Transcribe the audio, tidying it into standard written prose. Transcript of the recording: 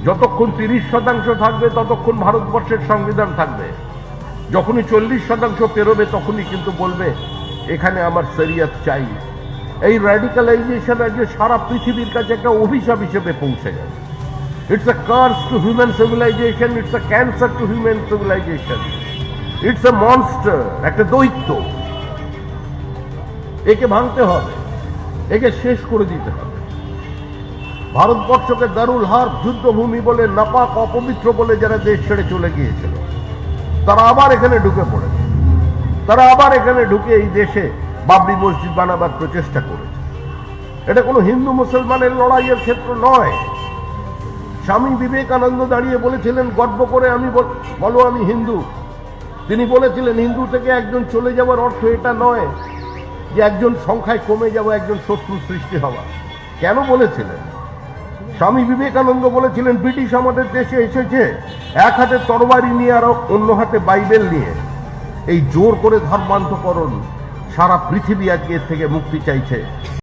যতক্ষণ 30% থাকবে ততক্ষণ ভারতবর্ষের সংবিধান থাকবে, যখনই 40% পেরোবে তখনই কিন্তু বলবে এখানে আমার শরিয়ত চাই। এই র্যাডিক্যালাইজেশন আজকে সারা পৃথিবীর কাছে একটা অভিশাপ হিসেবে পৌঁছে গেছে। It's a curse to human civilization, it's a cancer to human civilization, it's a monster, একটা দৈত্য। একে ভাঙতে হবে, একে শেষ করে দিতে হবে। ভারতবর্ষকে দারুল হার্ব, যুদ্ধভূমি বলে, নাপাক অপবিত্র বলে যারা দেশ ছেড়ে চলে গিয়েছিল, তারা আবার এখানে ঢুকে পড়েছে। তারা আবার এখানে ঢুকে এই দেশে বাবরি মসজিদ বানাবার প্রচেষ্টা করেছে। এটা কোনো হিন্দু মুসলমানের লড়াইয়ের ক্ষেত্র নয়। স্বামী বিবেকানন্দ দাঁড়িয়ে বলেছিলেন গর্ব করে, বলো আমি হিন্দু। তিনি বলেছিলেন হিন্দু থেকে একজন চলে যাওয়ার অর্থ এটা নয় যে একজন সংখ্যায় কমে যাওয়া, একজন শত্রু সৃষ্টি হওয়া। কেন বলেছিলেন? স্বামী বিবেকানন্দ বলেছিলেন ব্রিটিশ আমাদের দেশে এসেছে এক হাতে তরবারি নিয়ে আর অন্য হাতে বাইবেল নিয়ে। এই জোর করে ধর্মান্তকরণ, সারা পৃথিবী আজকে এর থেকে মুক্তি চাইছে।